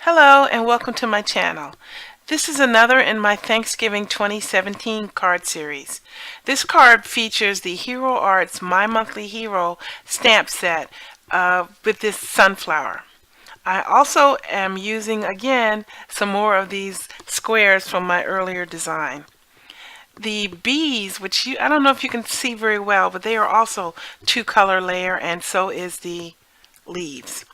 Hello and welcome to my channel. This is another in my Thanksgiving 2017 card series. This card features the Hero Arts My Monthly Hero stamp set with this sunflower. I also am using again some more of these squares from my earlier design. The bees, which I don't know if you can see very well, but they are also two color layer, and so is the leaves.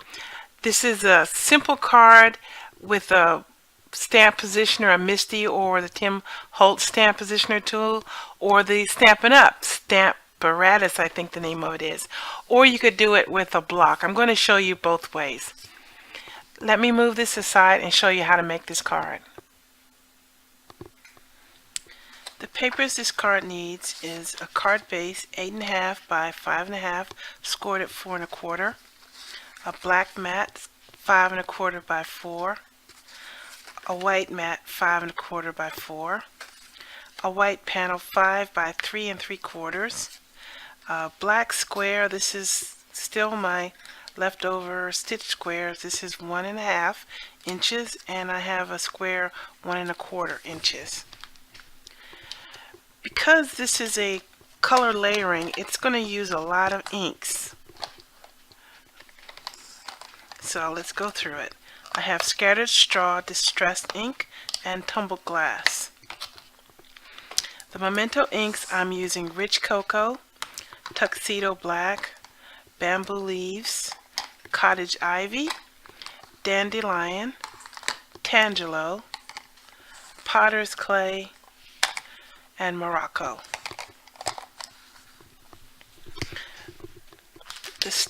This is a simple card with a stamp positioner, a MISTI or the Tim Holtz stamp positioner tool, or the Stampin' Up! Stamp-a-ma-jig, I think the name of it is. Or you could do it with a block. I'm going to show you both ways. Let me move this aside and show you how to make this card. The papers this card needs is a card base 8.5 by 5.5, scored at 4 1/4. A black mat 5 1/4 by 4, a white mat 5 1/4 by 4, a white panel 5 by 3 3/4, a black square. This is still my leftover stitch squares. This is 1.5 inches, and I have a square 1 1/4 inches. Because this is a color layering, it's going to use a lot of inks. So let's go through it. I have Scattered Straw, Distressed Ink, and Tumbled Glass. The Memento inks, I'm using Rich Cocoa, Tuxedo Black, Bamboo Leaves, Cottage Ivy, Dandelion, Tangelo, Potter's Clay, and Morocco. This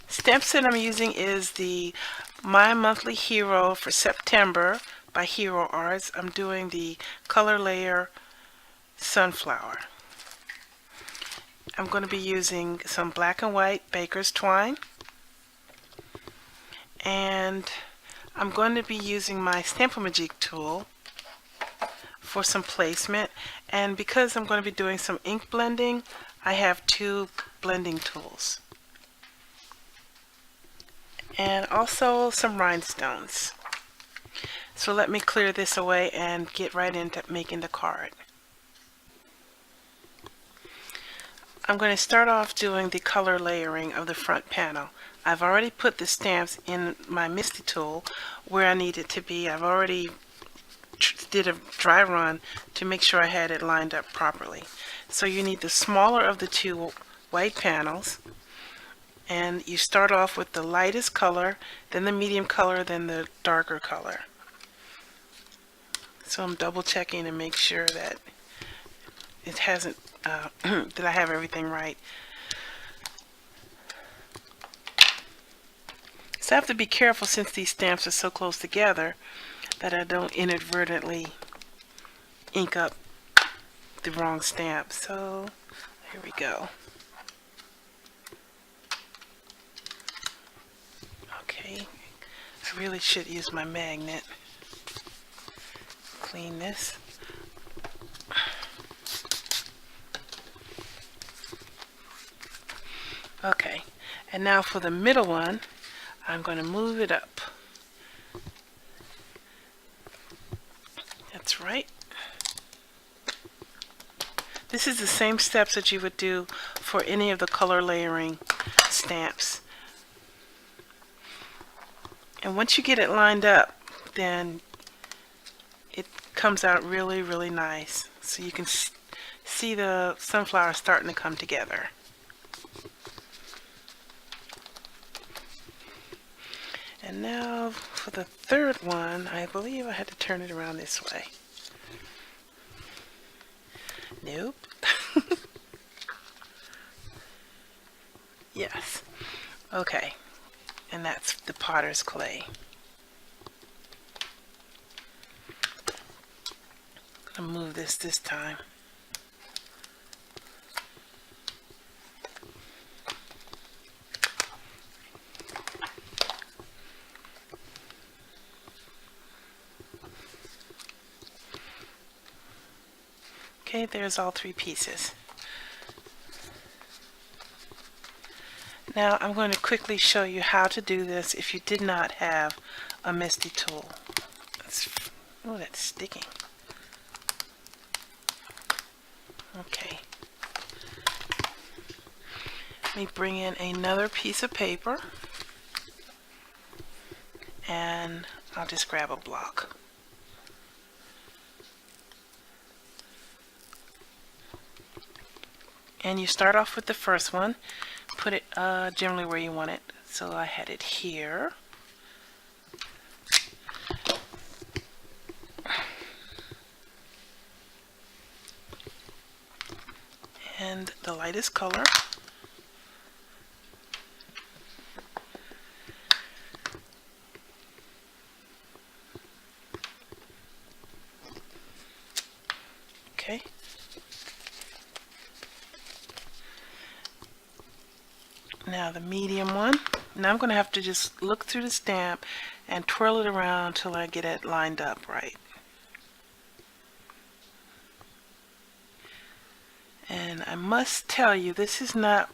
stamp set I'm using is the My Monthly Hero for September by Hero Arts. I'm doing the color layer sunflower. I'm going to be using some black and white baker's twine, and I'm going to be using my stamp-a-ma-jig tool for some placement, and because I'm going to be doing some ink blending, I have two blending tools. And also some rhinestones. So let me clear this away and get right into making the card. I'm going to start off doing the color layering of the front panel. I've already put the stamps in my MISTI tool where I need it to be. I've already did a dry run to make sure I had it lined up properly. So you need the smaller of the two white panels, and you start off with the lightest color, then the medium color, then the darker color. So I'm double checking to make sure that it hasn't that I have everything right. So I have to be careful, since these stamps are so close together, that I don't inadvertently ink up the wrong stamp. So here we go. Okay, I really should use my magnet. Clean this. Okay, and now for the middle one, I'm going to move it up. That's right. This is the same steps that you would do for any of the color layering stamps. And once you get it lined up, then it comes out really, really nice. So you can see the sunflower starting to come together. And now for the third one, I believe I had to turn it around this way. Nope. Yes. Okay. And that's the Potter's Clay. I'm going to move this time. Okay, there's all three pieces. Now I'm going to quickly show you how to do this if you did not have a MISTI tool. Oh, that's sticking. Okay. Let me bring in another piece of paper, and I'll just grab a block. And you start off with the first one, put it generally where you want it. So I had it here. And the lightest color. Okay. Now the medium one. Now I'm going to have to just look through the stamp and twirl it around until I get it lined up right. And I must tell you, this is not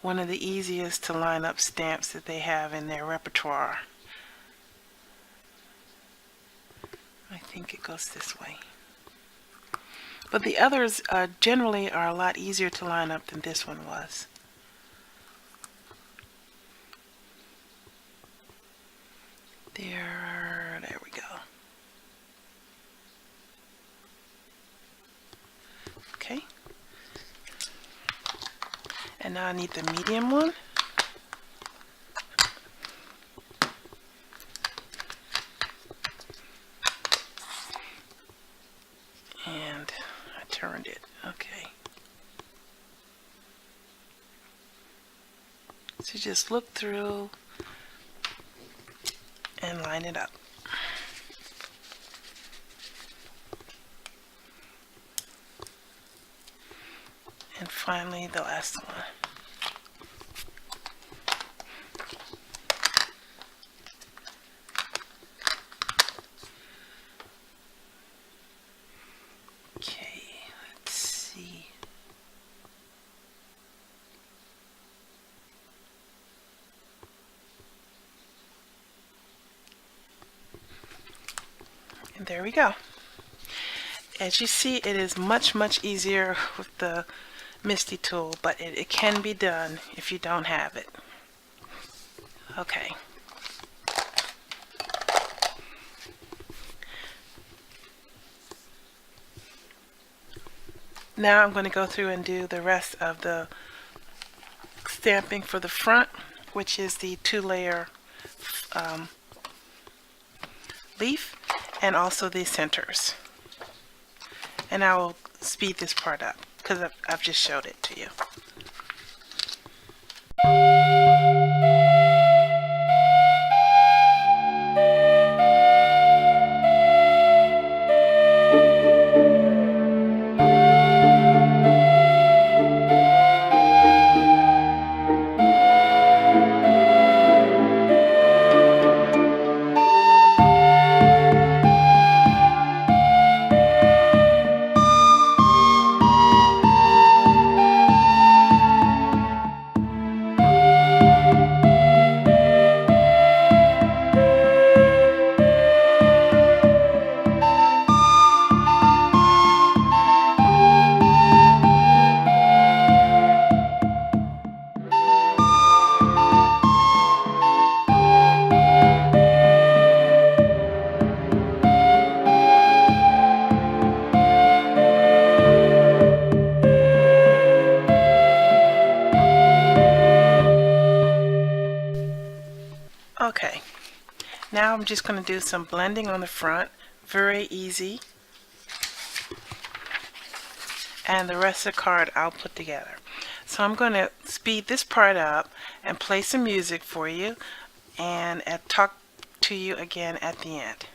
one of the easiest to line up stamps that they have in their repertoire. I think it goes this way. But the others generally are a lot easier to line up than this one was. There we go. Okay. And now I need the medium one. And I turned it. Okay. So just look through and line it up. And finally the last one. Okay, let's see. And there we go. As you see, it is much easier with the MISTI tool, but it can be done if you don't have it. Okay. Now I'm going to go through and do the rest of the stamping for the front, which is the 2-layer leaf, and also the centers. And I will speed this part up because I've just showed it to you. Okay, now I'm just going to do some blending on the front, very easy, and the rest of the card I'll put together. So I'm going to speed this part up and play some music for you and talk to you again at the end.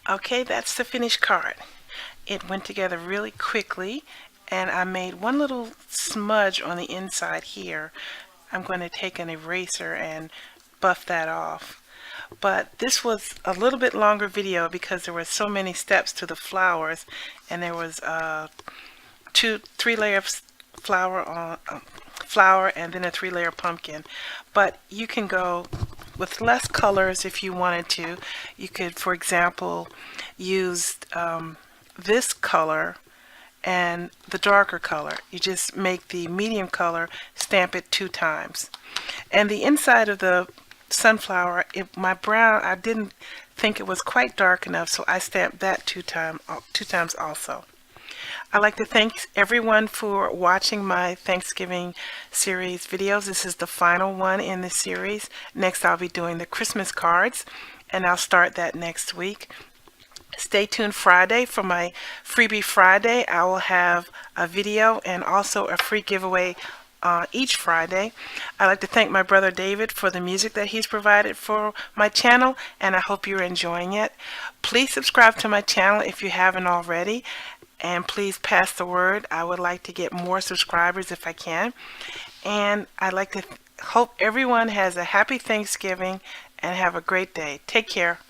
Okay, that's the finished card. It went together really quickly, and I made one little smudge on the inside here. I'm going to take an eraser and buff that off. But this was a little bit longer video because there were so many steps to the flowers, and there was three layers flower and then a 3-layer pumpkin. But you can go with less colors if you wanted to. You could, for example, use this color and the darker color. You just make the medium color, stamp it 2 times. And the inside of the sunflower, my brown, I didn't think it was quite dark enough, so I stamped that 2 times also. I'd like to thank everyone for watching my Thanksgiving series videos. This is the final one in the series. Next I'll be doing the Christmas cards, and I'll start that next week. Stay tuned Friday for my Freebie Friday. I will have a video and also a free giveaway each Friday. I'd like to thank my brother David for the music that he's provided for my channel, and I hope you're enjoying it. Please subscribe to my channel if you haven't already, and please pass the word. I would like to get more subscribers if I can. And I'd like to hope everyone has a happy Thanksgiving and have a great day. Take care.